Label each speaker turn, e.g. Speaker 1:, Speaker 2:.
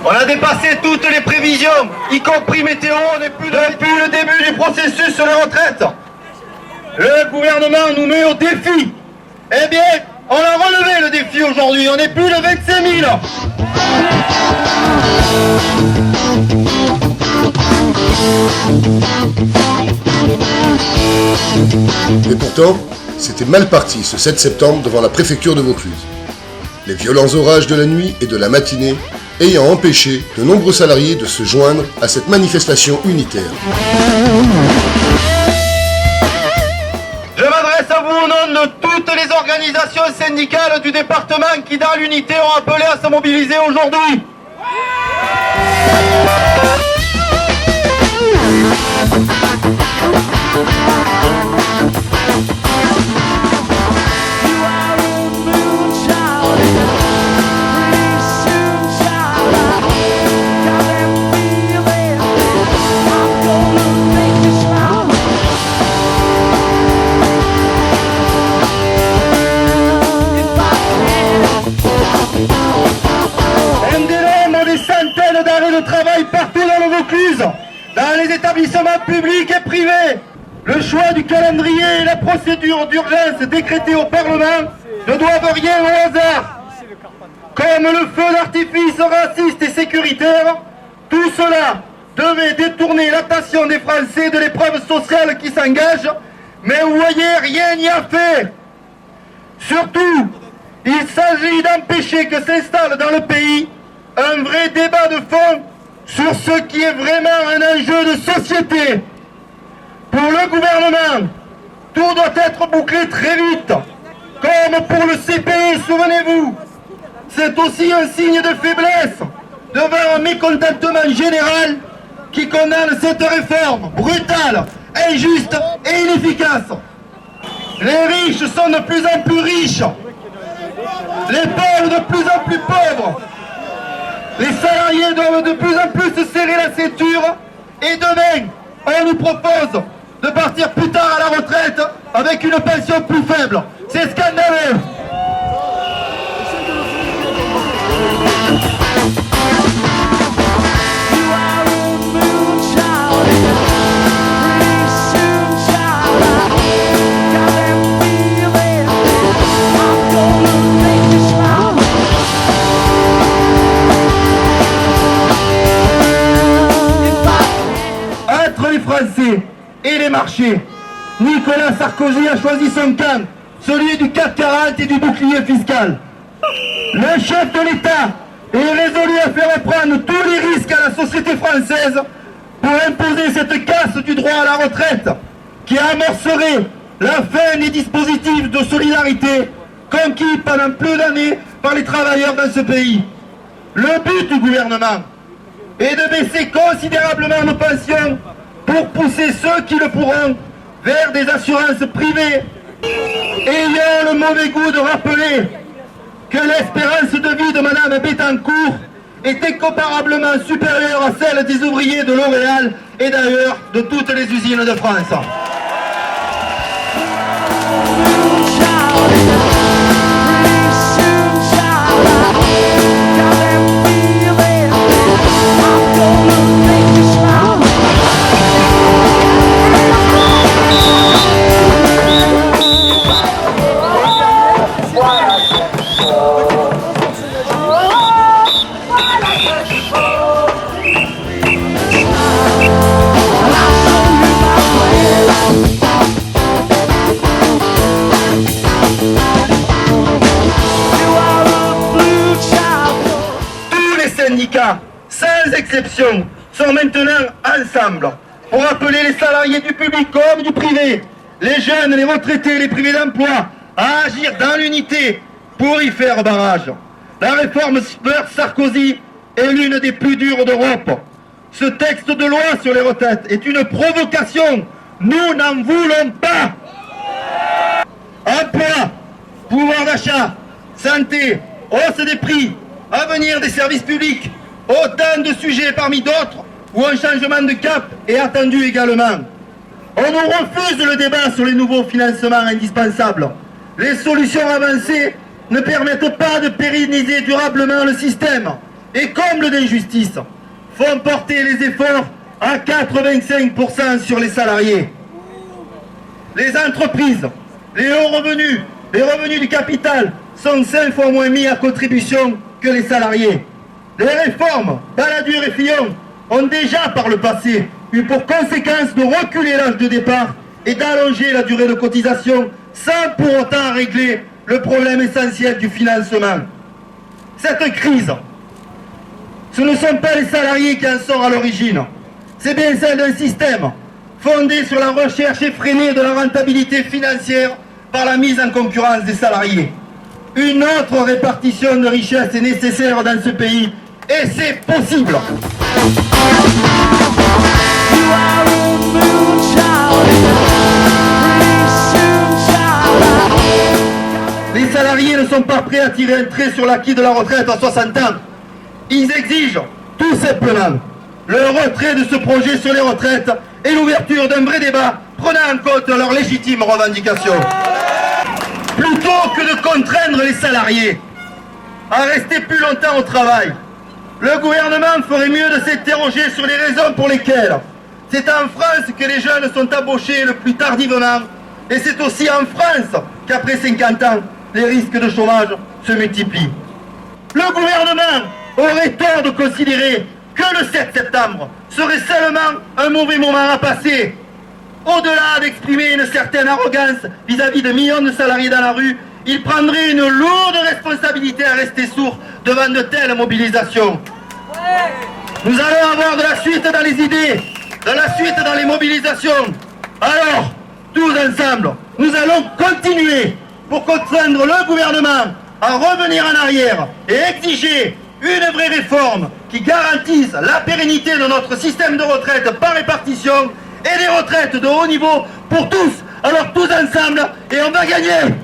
Speaker 1: On a dépassé toutes les prévisions, y compris météo, on n'est plus depuis le début du processus sur les retraites. Le gouvernement nous met au défi. Eh bien, on a relevé le défi aujourd'hui, on n'est plus de 25 000.
Speaker 2: Et pourtant, c'était mal parti ce 7 septembre devant la préfecture de Vaucluse. Les violents orages de la nuit et de la matinée ayant empêché de nombreux salariés de se joindre à cette manifestation unitaire.
Speaker 1: Je m'adresse à vous au nom de toutes les organisations syndicales du département qui, dans l'unité, ont appelé à se mobiliser aujourd'hui. De travail partout dans le Vaucluse, dans les établissements publics et privés. Le choix du calendrier et la procédure d'urgence décrétée au Parlement ne doivent rien au hasard. Comme le feu d'artifice raciste et sécuritaire, tout cela devait détourner l'attention des Français de l'épreuve sociale qui s'engage, mais vous voyez, rien n'y a fait. Surtout, il s'agit d'empêcher que s'installe dans le pays un vrai débat de fond sur ce qui est vraiment un enjeu de société. Pour le gouvernement, tout doit être bouclé très vite. Comme pour le CPE, souvenez-vous. C'est aussi un signe de faiblesse devant un mécontentement général qui condamne cette réforme brutale, injuste et inefficace. Les riches sont de plus en plus riches, les pauvres de plus en plus pauvres. Les salariés doivent de plus en plus se serrer la ceinture et demain, on nous propose de partir plus tard à la retraite avec une pension plus faible. C'est scandaleux. Français et les marchés. Nicolas Sarkozy a choisi son camp, celui du CAC 40 et du bouclier fiscal. Le chef de l'État est résolu à faire prendre tous les risques à la société française pour imposer cette casse du droit à la retraite qui amorcerait la fin des dispositifs de solidarité conquis pendant plus d'années par les travailleurs dans ce pays. Le but du gouvernement est de baisser considérablement nos pensions pour pousser ceux qui le pourront vers des assurances privées, ayant le mauvais goût de rappeler que l'espérance de vie de Madame Bettencourt est incomparablement supérieure à celle des ouvriers de L'Oréal et d'ailleurs de toutes les usines de France. Sans exception, sont maintenant ensemble pour appeler les salariés du public comme du privé, les jeunes, les retraités, les privés d'emploi, à agir dans l'unité pour y faire barrage. La réforme Sarkozy est l'une des plus dures d'Europe. Ce texte de loi sur les retraites est une provocation. Nous n'en voulons pas. Emploi, pouvoir d'achat, santé, hausse des prix, avenir des services publics, autant de sujets parmi d'autres où un changement de cap est attendu également. On nous refuse le débat sur les nouveaux financements indispensables. Les solutions avancées ne permettent pas de pérenniser durablement le système et comble d'injustice font porter les efforts à 85% sur les salariés. Les entreprises, les hauts revenus, les revenus du capital sont 5 fois moins mis à contribution que les salariés. Les réformes, Balladur et Fillon, ont déjà par le passé eu pour conséquence de reculer l'âge de départ et d'allonger la durée de cotisation sans pour autant régler le problème essentiel du financement. Cette crise, ce ne sont pas les salariés qui en sont à l'origine, c'est bien celle d'un système fondé sur la recherche effrénée de la rentabilité financière par la mise en concurrence des salariés. Une autre répartition de richesse est nécessaire dans ce pays et c'est possible. Les salariés ne sont pas prêts à tirer un trait sur l'acquis de la retraite à 60 ans. Ils exigent tout simplement le retrait de ce projet sur les retraites et l'ouverture d'un vrai débat prenant en compte leurs légitimes revendications. Plutôt que de contraindre les salariés à rester plus longtemps au travail, le gouvernement ferait mieux de s'interroger sur les raisons pour lesquelles c'est en France que les jeunes sont embauchés le plus tardivement et c'est aussi en France qu'après 50 ans, les risques de chômage se multiplient. Le gouvernement aurait tort de considérer que le 7 septembre serait seulement un mauvais moment à passer. Au-delà d'exprimer une certaine arrogance vis-à-vis de millions de salariés dans la rue, il prendrait une lourde responsabilité à rester sourd devant de telles mobilisations. Nous allons avoir de la suite dans les idées, de la suite dans les mobilisations. Alors, tous ensemble, nous allons continuer pour contraindre le gouvernement à revenir en arrière et exiger une vraie réforme qui garantisse la pérennité de notre système de retraite par répartition et des retraites de haut niveau pour tous. Alors tous ensemble et on va gagner.